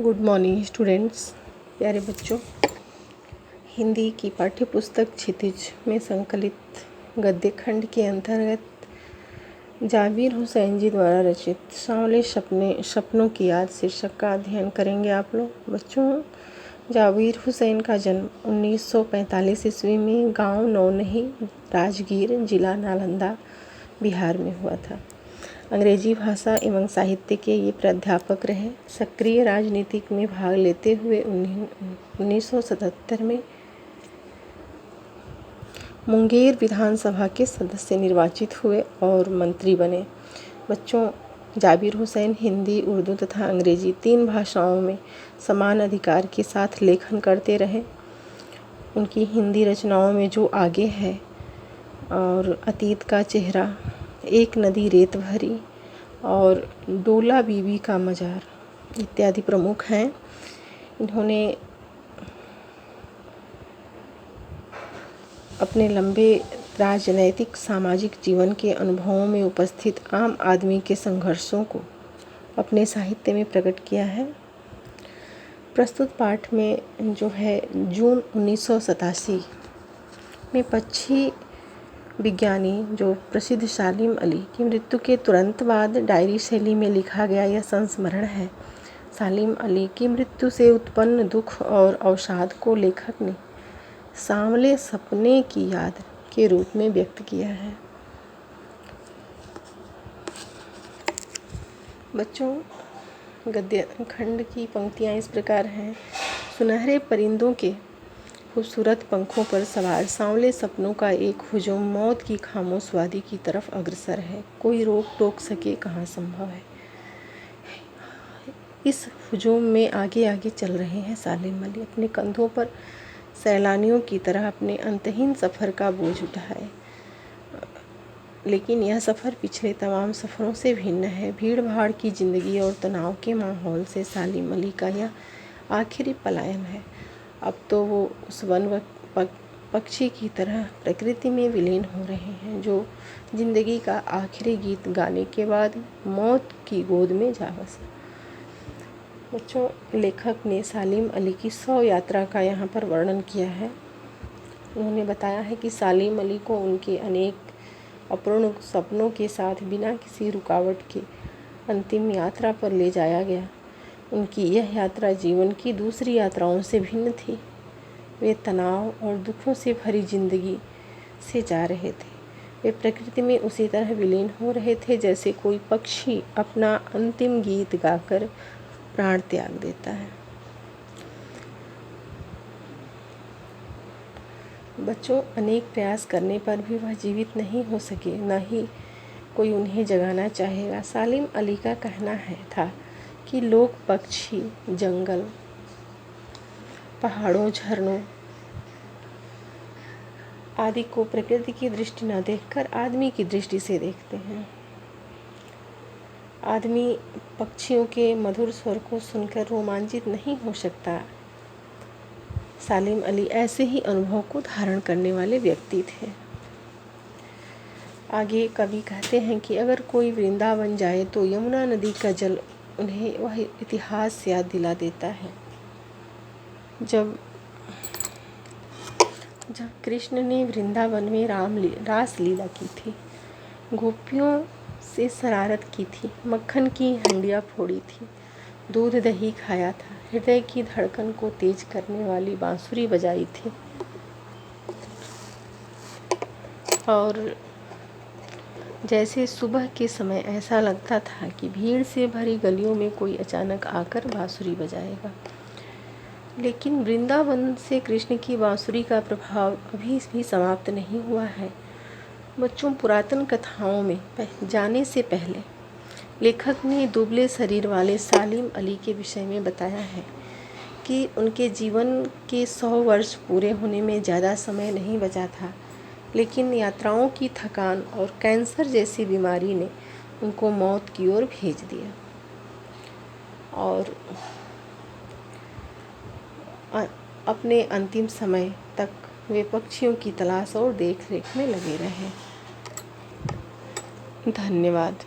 Good morning students, प्यारे बच्चों। हिंदी की पाठ्य पुस्तक क्षितिज में संकलित गद्य खंड के अंतर्गत जाबिर हुसैन जी द्वारा रचित सांवले सपनों की याद शीर्षक का अध्ययन करेंगे आप लोग। बच्चों, जाबिर हुसैन का जन्म 1945 ईस्वी में गांव नौनही, राजगीर, जिला नालंदा, बिहार में हुआ था। अंग्रेजी भाषा एवं साहित्य के ये प्राध्यापक रहे। सक्रिय राजनीति में भाग लेते हुए 1977 में मुंगेर विधानसभा के सदस्य निर्वाचित हुए और मंत्री बने। बच्चों, जाबिर हुसैन हिंदी, उर्दू तथा अंग्रेजी 3 भाषाओं में समान अधिकार के साथ लेखन करते रहे। उनकी हिंदी रचनाओं में जो आगे है और अतीत का चेहरा, एक नदी रेत भरी और डोला बीबी का मजार इत्यादि प्रमुख हैं। इन्होंने अपने लंबे राजनैतिक सामाजिक जीवन के अनुभवों में उपस्थित आम आदमी के संघर्षों को अपने साहित्य में प्रकट किया है। प्रस्तुत पाठ में जो है जून 1987 में पक्षी विज्ञानी जो प्रसिद्ध सालिम अली की मृत्यु के तुरंत बाद डायरी शैली में लिखा गया यह संस्मरण है। सालिम अली की मृत्यु से उत्पन्न दुख और अवसाद को लेखक ने सांवले सपने की याद के रूप में व्यक्त किया है। बच्चों, गद्य खंड की पंक्तियाँ इस प्रकार हैं। सुनहरे परिंदों के खूबसूरत पंखों पर सवार सांवले सपनों का एक हुजूम मौत की खामोश वादी की तरफ अग्रसर है। कोई रोक टोक सके कहाँ संभव है। इस हुजूम में आगे आगे चल रहे हैं सालिम अली, अपने कंधों पर सैलानियों की तरह अपने अंतहीन सफ़र का बोझ उठाए। लेकिन यह सफ़र पिछले तमाम सफ़रों से भिन्न है। भीड़ भाड़ की ज़िंदगी और तनाव के माहौल से सालिम अली का यह आखिरी पलायन है। अब तो वो उस वन पक्षी की तरह प्रकृति में विलीन हो रहे हैं जो जिंदगी का आखिरी गीत गाने के बाद मौत की गोद में जा बसा। बच्चों, लेखक ने सालिम अली की 100 यात्रा का यहाँ पर वर्णन किया है। उन्होंने बताया है कि सालिम अली को उनके अनेक अपूर्ण सपनों के साथ बिना किसी रुकावट के अंतिम यात्रा पर ले जाया गया। उनकी यह यात्रा जीवन की दूसरी यात्राओं से भिन्न थी। वे तनाव और दुखों से भरी जिंदगी से जा रहे थे। वे प्रकृति में उसी तरह विलीन हो रहे थे जैसे कोई पक्षी अपना अंतिम गीत गाकर प्राण त्याग देता है। बच्चों, अनेक प्रयास करने पर भी वह जीवित नहीं हो सके, न ही कोई उन्हें जगाना चाहेगा। सालिम अली का कहना था कि लोग पक्षी, जंगल, पहाड़ों, झरनों आदि को प्रकृति की दृष्टि न देखकर आदमी की दृष्टि से देखते हैं। आदमी पक्षियों के मधुर स्वर को सुनकर रोमांचित नहीं हो सकता। सालिम अली ऐसे ही अनुभव को धारण करने वाले व्यक्ति थे। आगे कवि कहते हैं कि अगर कोई वृंदावन जाए तो यमुना नदी का जल उन्हें वह इतिहास याद दिला देता है जब कृष्ण ने वृंदावन में रास लीला की थी, गोपियों से शरारत की थी, मक्खन की हंडियाँ फोड़ी थी, दूध दही खाया था, हृदय की धड़कन को तेज करने वाली बांसुरी बजाई थी और जैसे सुबह के समय ऐसा लगता था कि भीड़ से भरी गलियों में कोई अचानक आकर बांसुरी बजाएगा। लेकिन वृंदावन से कृष्ण की बांसुरी का प्रभाव अभी भी समाप्त नहीं हुआ है। बच्चों, पुरातन कथाओं में जाने से पहले लेखक ने दुबले शरीर वाले सालिम अली के विषय में बताया है कि उनके जीवन के 100 वर्ष पूरे होने में ज़्यादा समय नहीं बचा था, लेकिन यात्राओं की थकान और कैंसर जैसी बीमारी ने उनको मौत की ओर भेज दिया और अपने अंतिम समय तक वे पक्षियों की तलाश और देखरेख में लगे रहे। धन्यवाद।